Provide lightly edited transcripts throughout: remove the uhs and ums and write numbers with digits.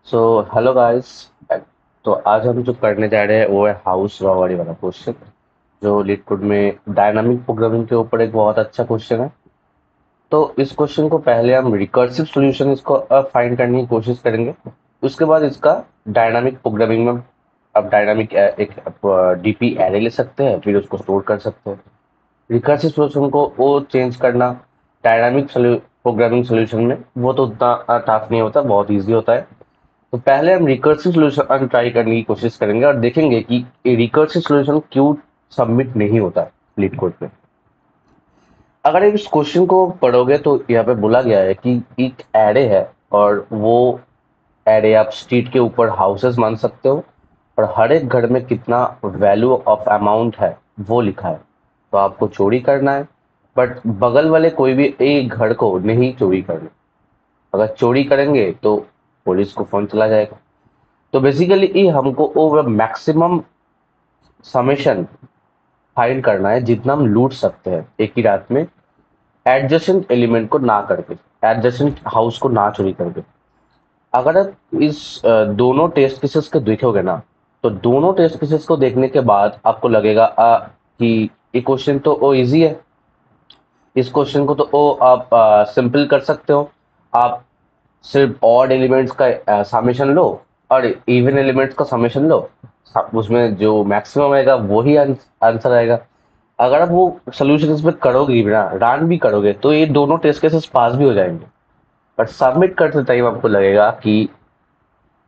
So hello guys. तो आज हम जो करने जा रहे हैं वो है हाउस रॉबरी वाला क्वेश्चन, जो लीड कोड में डायनामिक प्रोग्रामिंग के ऊपर एक बहुत अच्छा क्वेश्चन है। तो इस क्वेश्चन को पहले हम रिकर्सिव सॉल्यूशन इसको फाइंड करने की कोशिश करेंगे। उसके बाद इसका डायनामिक प्रोग्रामिंग में अब डायनामिक एक डीपी एरे ले सकते हैं, फिर उसको स्टोर कर सकते हैं। रिकर्सिव सॉल्यूशन को वो चेंज करना डायनामिक प्रोग्रामिंग सॉल्यूशन में वो तो उतना टास्क नहीं होता, बहुत ईजी होता है। तो पहले हम रिकर्सिव सॉल्यूशन ट्राई करने की कोशिश करेंगे और देखेंगे कि रिकर्सिव सॉल्यूशन क्यों सबमिट नहीं होता लीड कोड पे। अगर आप इस क्वेश्चन को पढ़ोगे तो यहाँ पे बोला गया है कि एक एरे है और वो एरे आप स्ट्रीट के ऊपर हाउसेस मान सकते हो और हर एक घर में कितना वैल्यू ऑफ अमाउंट है वो लिखा है। तो आपको चोरी करना है, बट बगल वाले कोई भी एक घर को नहीं चोरी करना। अगर चोरी करेंगे तो पुलिस को फोन चला जाएगा। तो बेसिकली ये हमको ओवर मैक्सिमम समेशन फाइंड करना है जितना हम लूट सकते हैं एक ही रात में, एडजेसेंट एलिमेंट को ना करके, एडजेसेंट हाउस को ना चोरी करके। अगर आप इस दोनों टेस्ट केसेस को देखोगे ना, तो दोनों टेस्ट केसेस को देखने के बाद आपको लगेगा कि ये क्वेश्चन तो ओ इजी है। इस क्वेश्चन को तो ओ आप सिंपल कर सकते हो। आप सिर्फ ऑड एलिमेंट्स का समेशन लो और इवन एलिमेंट्स का समेशन लो, उसमें जो मैक्सिमम आएगा वही आंसर आएगा। अगर आप वो सोल्यूशन इसमें करोगे भी ना, रन भी करोगे, तो ये दोनों टेस्ट केसेस पास भी हो जाएंगे। बट सबमिट करते टाइम आपको लगेगा कि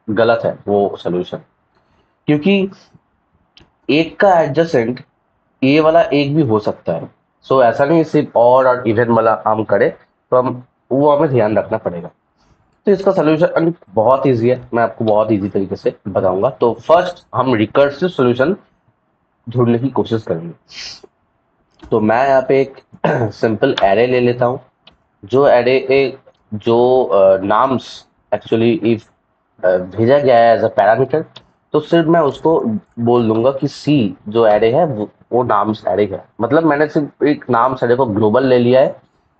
गलत है वो सोल्यूशन, क्योंकि एक का एडजेसेंट ए वाला एक भी हो सकता है। सो ऐसा नहीं सिर्फ और इवन वाला हम करें, तो हम वो हमें ध्यान रखना पड़ेगा। तो इसका सोल्यूशन बहुत इजी है, मैं आपको बहुत इजी तरीके से बताऊंगा। तो फर्स्ट हम रिकर्सिव सोल्यूशन ढूंढने की कोशिश करेंगे। तो मैं यहाँ पे एक सिंपल एरे ले लेता हूँ। जो एरे जो नाम्स एक्चुअली इफ भेजा गया है एज अ पैरामीटर, तो सिर्फ मैं उसको बोल दूंगा कि सी जो एरे है वो नाम्स एरे है। मतलब मैंने सिर्फ एक नाम्स एरे को ग्लोबल ले लिया है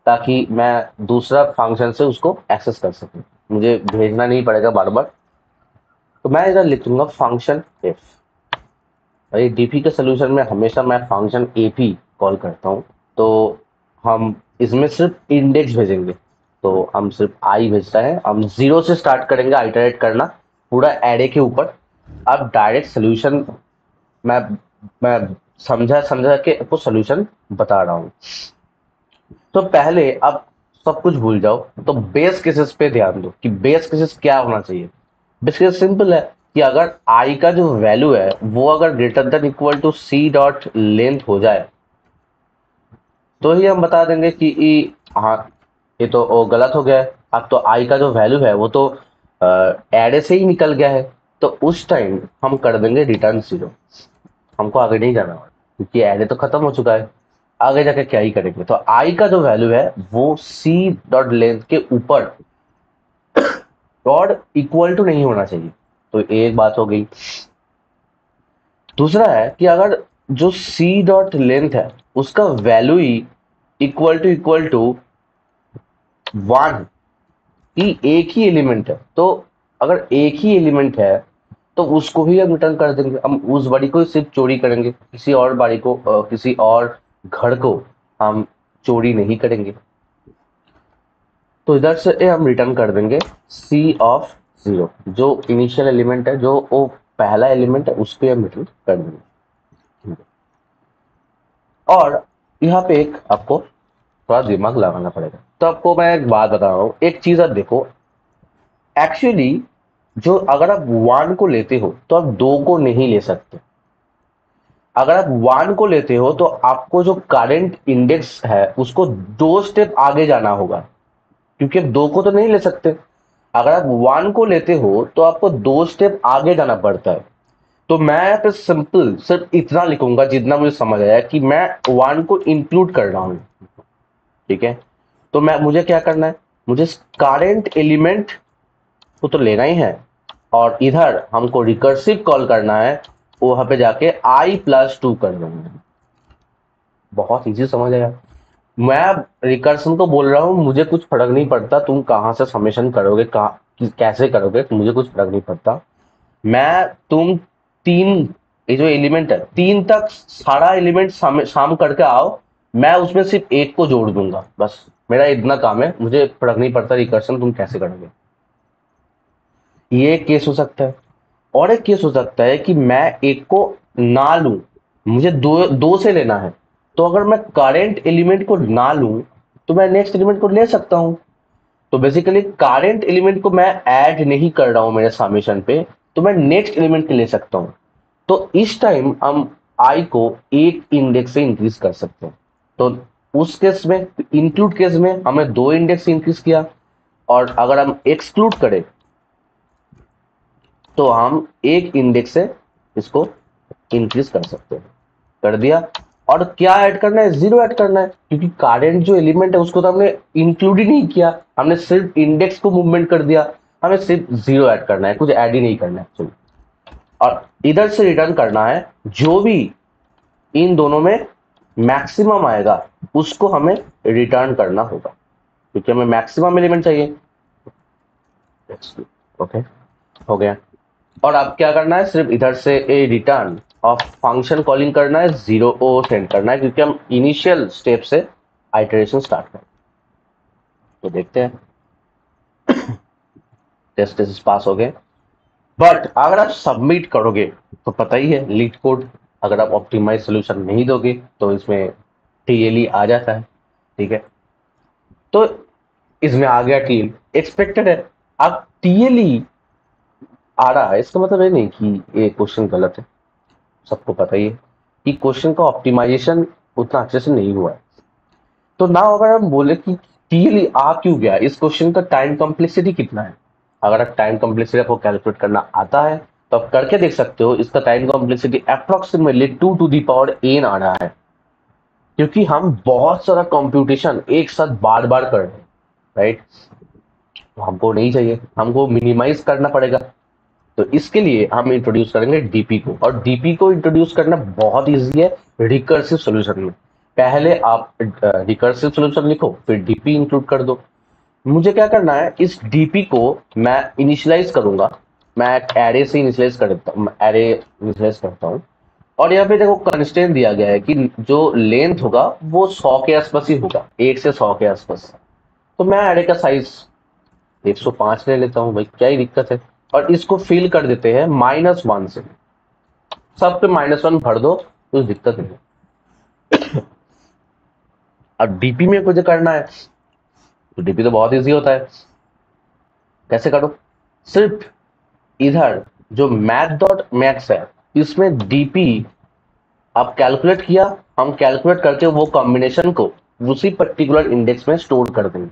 ताकि मैं दूसरा फंक्शन से उसको एक्सेस कर सकूं, मुझे भेजना नहीं पड़ेगा बार बार। तो मैं इधर लिख दूंगा फंक्शन इफ। भाई डीपी के सोल्यूशन में हमेशा मैं फंक्शन एपी कॉल करता हूँ। तो हम इसमें सिर्फ इंडेक्स भेजेंगे, तो हम सिर्फ आई भेजता है। हम जीरो से स्टार्ट करेंगे आइटरेट करना पूरा एरे के ऊपर। अब डायरेक्ट सोल्यूशन मैं मैं समझा समझा के आपको सोल्यूशन बता रहा हूँ। तो पहले अब सब कुछ भूल जाओ, तो बेस केसेस पे ध्यान दो कि बेस केसेस क्या होना चाहिए। बेस केस सिंपल है कि अगर आई का जो वैल्यू है वो अगर greater than equal to c dot length हो जाए, तो ही हम बता देंगे कि हाँ ये तो ओ गलत हो गया है। अब तो आई का जो वैल्यू है वो तो एरे से ही निकल गया है, तो उस टाइम हम कर देंगे रिटर्न जीरो। हमको आगे नहीं जाना क्योंकि एरे तो खत्म हो चुका है। आगे जाके क्या ही करेंगे, तो आई का जो वैल्यू है वो सी डॉट लेंथ के ऊपर डॉट इक्वल टू नहीं होना चाहिए। तो एक बात हो गई। दूसरा है कि अगर जो सी डॉट लेंथ है उसका वैल्यू ही इक्वल टू वन, कि एक ही एलिमेंट है, तो अगर एक ही एलिमेंट है तो उसको ही हम रिटर्न कर देंगे। हम उस बारी को सिर्फ चोरी करेंगे, किसी और बारी को किसी और घर को हम चोरी नहीं करेंगे। तो इधर से हम रिटर्न कर देंगे सी ऑफ जीरो, जो इनिशियल एलिमेंट है, जो वो पहला एलिमेंट है, उस पर हम रिटर्न कर देंगे। और यहाँ पे एक आपको थोड़ा दिमाग लगाना पड़ेगा। तो आपको मैं एक बात बता रहा हूँ, एक चीज आप देखो। एक्चुअली जो अगर आप वन को लेते हो तो आप दो को नहीं ले सकते। अगर आप वन को लेते हो तो आपको जो करंट इंडेक्स है उसको दो स्टेप आगे जाना होगा, क्योंकि आप दो को तो नहीं ले सकते। अगर आप वन को लेते हो तो आपको दो स्टेप आगे जाना पड़ता है। तो मैं यहाँ पे सिंपल सिर्फ इतना लिखूंगा जितना मुझे समझ आया कि मैं वन को इंक्लूड कर रहा हूं। ठीक है, तो मैं मुझे क्या करना है, मुझे करंट एलिमेंट को तो लेना ही है, और इधर हमको रिकर्सिव कॉल करना है। वहां पे जाके i+2 कर दूंगा। बहुत इजी समझ आया। मैं रिकर्सन को बोल रहा हूं, मुझे कुछ फर्क नहीं पड़ता तुम कहां से समेशन करोगे, कहाँ कि कैसे करोगे मुझे कुछ फर्क नहीं पड़ता। मैं तुम तीन, ये जो एलिमेंट है तीन तक सारा एलिमेंट शाम करके आओ, मैं उसमें सिर्फ एक को जोड़ दूंगा, बस मेरा इतना काम है, मुझे फर्क नहीं पड़ता रिकर्शन तुम कैसे करोगे। ये एक केस हो सकता है। और एक केस हो सकता है कि मैं एक को ना लूं, मुझे दो दो से लेना है, तो अगर मैं करंट एलिमेंट को ना लूं तो मैं नेक्स्ट एलिमेंट को ले सकता हूं। तो बेसिकली करंट एलिमेंट को मैं ऐड नहीं कर रहा हूं मेरे समेशन पे, तो मैं नेक्स्ट एलिमेंट के ले सकता हूं। तो इस टाइम हम आई को एक इंडेक्स से इंक्रीज कर सकते हैं। तो उस केस में, इंक्लूड केस में हमें दो इंडेक्स इंक्रीज किया, और अगर हम एक्सक्लूड करें तो हम एक इंडेक्स से इसको इंक्रीज कर सकते हैं। कर दिया। और क्या ऐड करना है, जीरो ऐड करना है, क्योंकि करंट जो एलिमेंट है उसको तो हमने इंक्लूड ही नहीं किया, हमने सिर्फ इंडेक्स को मूवमेंट कर दिया। हमें सिर्फ जीरो ऐड करना है, कुछ ऐड ही नहीं करना है एक्चुअली। और इधर से रिटर्न करना है जो भी इन दोनों में मैक्सिमम आएगा उसको हमें रिटर्न करना होगा, क्योंकि हमें मैक्सिमम एलिमेंट चाहिए। ओके, हो गया। और अब क्या करना है, सिर्फ इधर से ए रिटर्न ऑफ फंक्शन कॉलिंग करना है, जीरो ओ सेंड करना है, क्योंकि हम इनिशियल स्टेप से आइटरेशन स्टार्ट करें। तो देखते हैं। टेस्ट पास हो गए। बट अगर आप सबमिट करोगे तो पता ही है लीड कोड, अगर आप ऑप्टिमाइज सोल्यूशन नहीं दोगे तो इसमें टीएलई आ जाता है। ठीक है, तो इसमें आ गया टीएल, एक्सपेक्टेड है। अब टीएलई आ रहा है इसका मतलब ये नहीं कि ये क्वेश्चन गलत है, सबको पता ही है कि क्वेश्चन का ऑप्टिमाइजेशन उतना अच्छे से नहीं हुआ है। तो ना अगर हम बोले कि टीएलई आ क्यों गया, इस क्वेश्चन का टाइम कॉम्प्लेक्सिटी कितना है। अगर आप टाइम कॉम्प्लेक्सिटी आपको कैलकुलेट करना आता है तो आप करके देख सकते हो, इसका time complexity approximately 2 to the power n आ रहा है, क्योंकि हम बहुत सारा कंप्यूटेशन एक साथ बार बार कर रहे हैं, राइट। तो हमको नहीं चाहिए, हमको मिनिमाइज करना पड़ेगा। तो इसके लिए हम इंट्रोड्यूस करेंगे डीपी को, और डीपी को इंट्रोड्यूस करना बहुत इजी है रिकर्सिव सॉल्यूशन में। पहले आप रिकर्सिव सॉल्यूशन लिखो, फिर डीपी इंक्लूड कर दो। मुझे क्या करना है, इस डीपी को मैं इनिशियलाइज करूंगा, मैं एक एरे से इनिशियलाइज करता हूँ, एरे इनिशियलाइज करता हूँ। और यहाँ पे देखो कंस्ट्रेंट दिया गया है कि जो लेंथ होगा वो 100 के आसपास ही होगा, 1 से 100 के आसपास। तो मैं एरे का साइज 105 ले लेता हूँ भाई, क्या ही दिक्कत है। और इसको फिल कर देते हैं -1 से, सब पे -1 भर दो, कुछ दिक्कत नहीं। अब डीपी में कुछ करना है तो डीपी तो बहुत इजी होता है। कैसे करो, सिर्फ इधर जो math.max है इसमें डीपी आप कैलकुलेट किया, हम कैलकुलेट करके वो कॉम्बिनेशन को उसी पर्टिकुलर इंडेक्स में स्टोर कर देंगे।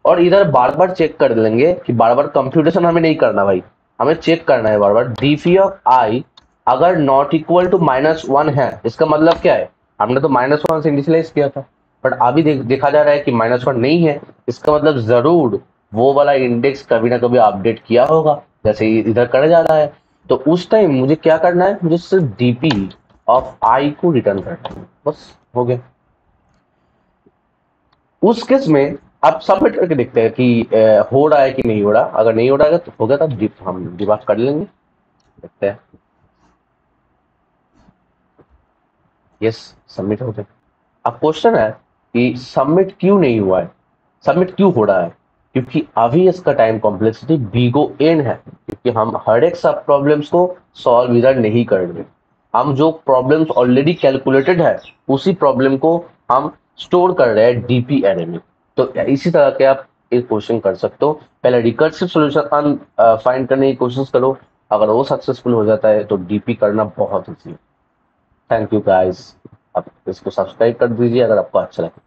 और इधर बार बार चेक कर लेंगे कि बार बार कंप्यूटेशन हमें नहीं करना भाई, हमें चेक करना है बार बार डीपी ऑफ आई अगर नॉट इक्वल टू -1 है, इसका मतलब क्या है, हमने तो -1 से इनिशियलाइज किया था, बट अभी देखा जा रहा है कि -1 नहीं है, इसका मतलब जरूर वो वाला इंडेक्स कभी ना कभी अपडेट किया होगा, जैसे इधर कर जा रहा है। तो उस टाइम मुझे क्या करना है, मुझे सिर्फ डीपी ऑफ आई को रिटर्न करना है, बस हो गया। उस केस में आप सबमिट करके देखते हैं कि हो रहा है कि नहीं हो रहा। अगर नहीं हो रहा है तो हो गया, तब हम डिबग कर लेंगे, देखते हैं। यस, सबमिट हो गया। अब क्वेश्चन है कि सबमिट क्यों नहीं हुआ है, सबमिट क्यों हो रहा है, क्योंकि अभी इसका टाइम कॉम्प्लेक्सिटी बीगो एन है, क्योंकि हम हर एक सब प्रॉब्लम्स को सॉल्व इधर नहीं कर रहे, हम जो प्रॉब्लम्स ऑलरेडी कैलकुलेटेड है उसी प्रॉब्लम को हम स्टोर कर रहे हैं डीपी एरे में। तो इसी तरह के आप एक क्वेश्चन कर सकते हो। पहले रिकर्सिव सॉल्यूशन फाइंड करने की कोशिश करो, अगर वो सक्सेसफुल हो जाता है तो डीपी करना बहुत ईजी है। थैंक यू गाइस, आप इसको सब्सक्राइब कर दीजिए अगर आपको अच्छा लगे।